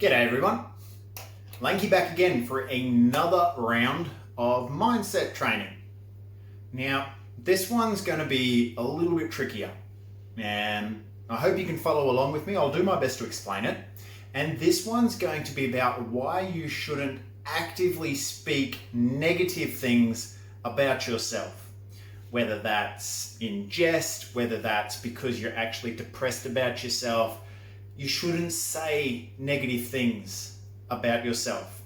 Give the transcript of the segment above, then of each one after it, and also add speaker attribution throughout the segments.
Speaker 1: G'day everyone, Lanky back again for another round of mindset training. Now, this one's going to be a little bit trickier and I hope you can follow along with me. I'll do my best to explain it. And this one's going to be about why you shouldn't actively speak negative things about yourself. Whether that's in jest, whether that's because you're actually depressed about yourself, you shouldn't say negative things about yourself.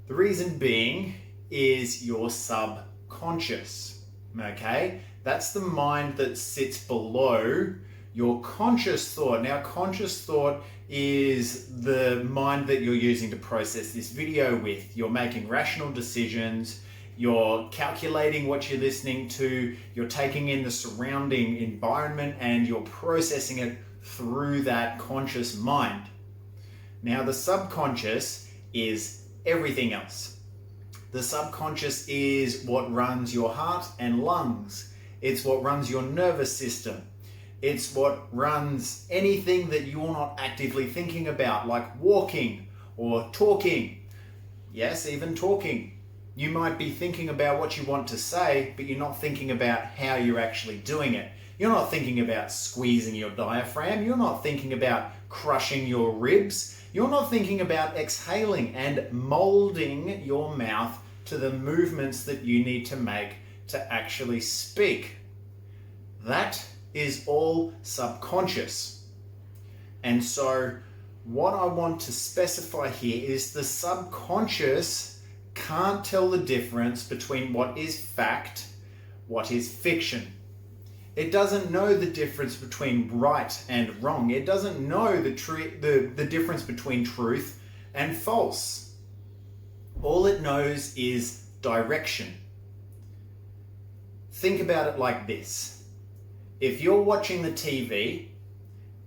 Speaker 1: The reason being is your subconscious, okay? That's the mind that sits below your conscious thought. Now, conscious thought is the mind that you're using to process this video with. You're making rational decisions, you're calculating what you're listening to, you're taking in the surrounding environment and you're processing it through that conscious mind. Now, the subconscious is everything else. The subconscious is what runs your heart and lungs. It's what runs your nervous system. It's what runs anything that you're not actively thinking about, like walking or talking. Yes, even talking. You might be thinking about what you want to say, but you're not thinking about how you're actually doing it. You're not thinking about squeezing your diaphragm. You're not thinking about crushing your ribs. You're not thinking about exhaling and molding your mouth to the movements that you need to make to actually speak. That is all subconscious. And so what I want to specify here is the subconscious can't tell the difference between what is fact, what is fiction. It doesn't know the difference between right and wrong. It doesn't know the difference between truth and false. All it knows is direction. Think about it like this. If you're watching the TV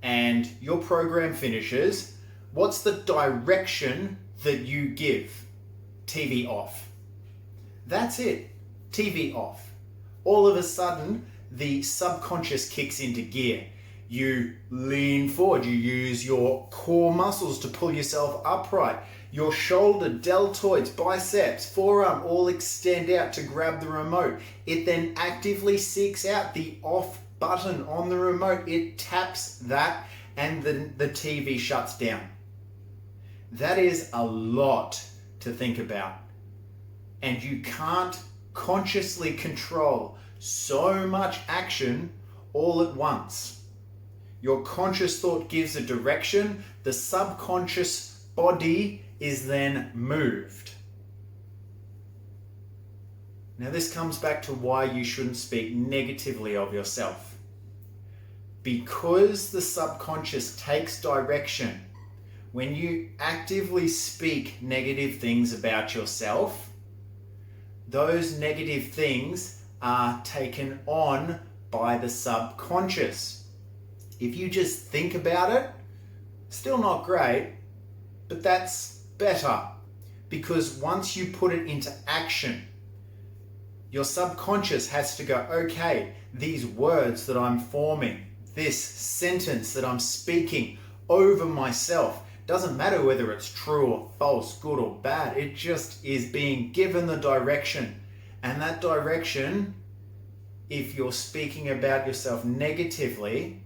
Speaker 1: and your program finishes, what's the direction that you give? TV off. That's it. TV off. All of a sudden, the subconscious kicks into gear. You lean forward. You use your core muscles to pull yourself upright. Your shoulder, deltoids, biceps, forearm all extend out to grab the remote. It then actively seeks out the off button on the remote. It taps that and then the TV shuts down. That is a lot to think about. And you can't consciously control so much action all at once. Your conscious thought gives a direction, the subconscious body is then moved. Now this comes back to why you shouldn't speak negatively of yourself. Because the subconscious takes direction, when you actively speak negative things about yourself, those negative things are taken on by the subconscious. If you just think about it, still not great, but that's better. Because once you put it into action, your subconscious has to go, okay, these words that I'm forming, this sentence that I'm speaking over myself, doesn't matter whether it's true or false, good or bad, it just is being given the direction. And that direction, if you're speaking about yourself negatively,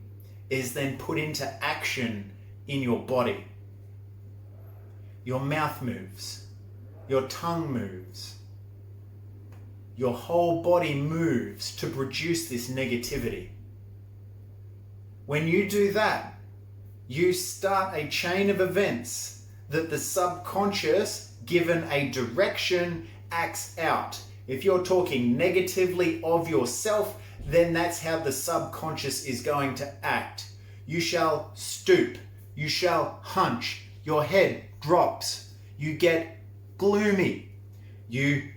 Speaker 1: is then put into action in your body. Your mouth moves, your tongue moves, your whole body moves to produce this negativity. When you do that, you start a chain of events that the subconscious, given a direction, acts out. If you're talking negatively of yourself, then that's how the subconscious is going to act. You shall stoop, you shall hunch, your head drops, you get gloomy, you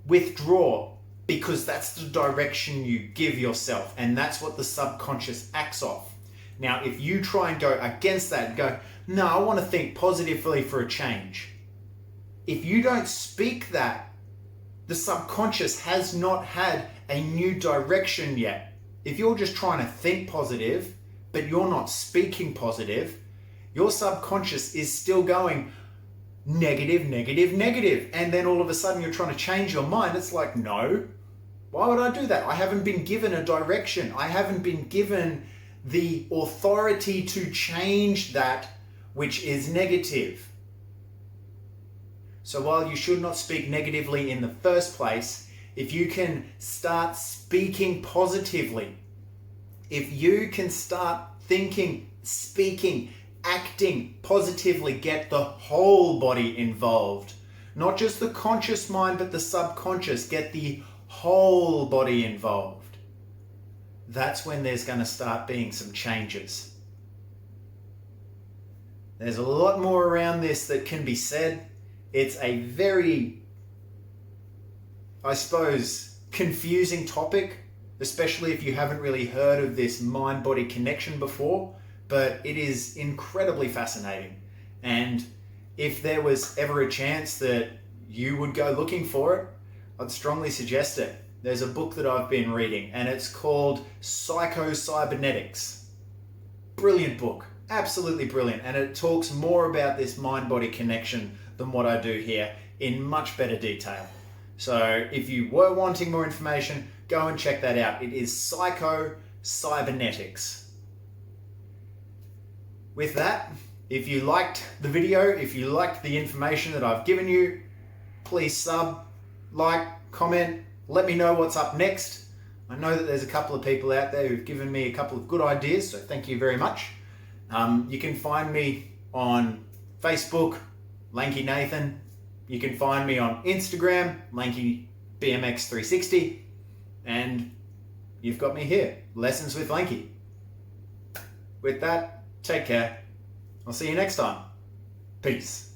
Speaker 1: withdraw, because that's the direction you give yourself, and that's what the subconscious acts off. Now, if you try and go against that and go, no, I want to think positively for a change. If you don't speak that, the subconscious has not had a new direction yet. If you're just trying to think positive, but you're not speaking positive, your subconscious is still going negative, negative, negative. And then all of a sudden you're trying to change your mind. It's like, no, why would I do that? I haven't been given a direction. I haven't been given the authority to change that which is negative. So while you should not speak negatively in the first place, if you can start speaking positively, if you can start thinking, speaking, acting positively, get the whole body involved. Not just the conscious mind, but the subconscious. Get the whole body involved. That's when there's going to start being some changes. There's a lot more around this that can be said. It's a very, I suppose, confusing topic, especially if you haven't really heard of this mind-body connection before, but it is incredibly fascinating. And if there was ever a chance that you would go looking for it, I'd strongly suggest it. There's a book that I've been reading and it's called Psycho-Cybernetics. Brilliant book, absolutely brilliant. And it talks more about this mind-body connection than what I do here in much better detail. So if you were wanting more information, go and check that out. It is Psycho-Cybernetics. With that, if you liked the video, if you liked the information that I've given you, please sub, like, comment, let me know what's up next. I know that there's a couple of people out there who've given me a couple of good ideas, so thank you very much. You can find me on Facebook, Lanky Nathan. You can find me on Instagram, LankyBMX360. And you've got me here, Lessons with Lanky. With that, take care. I'll see you next time. Peace.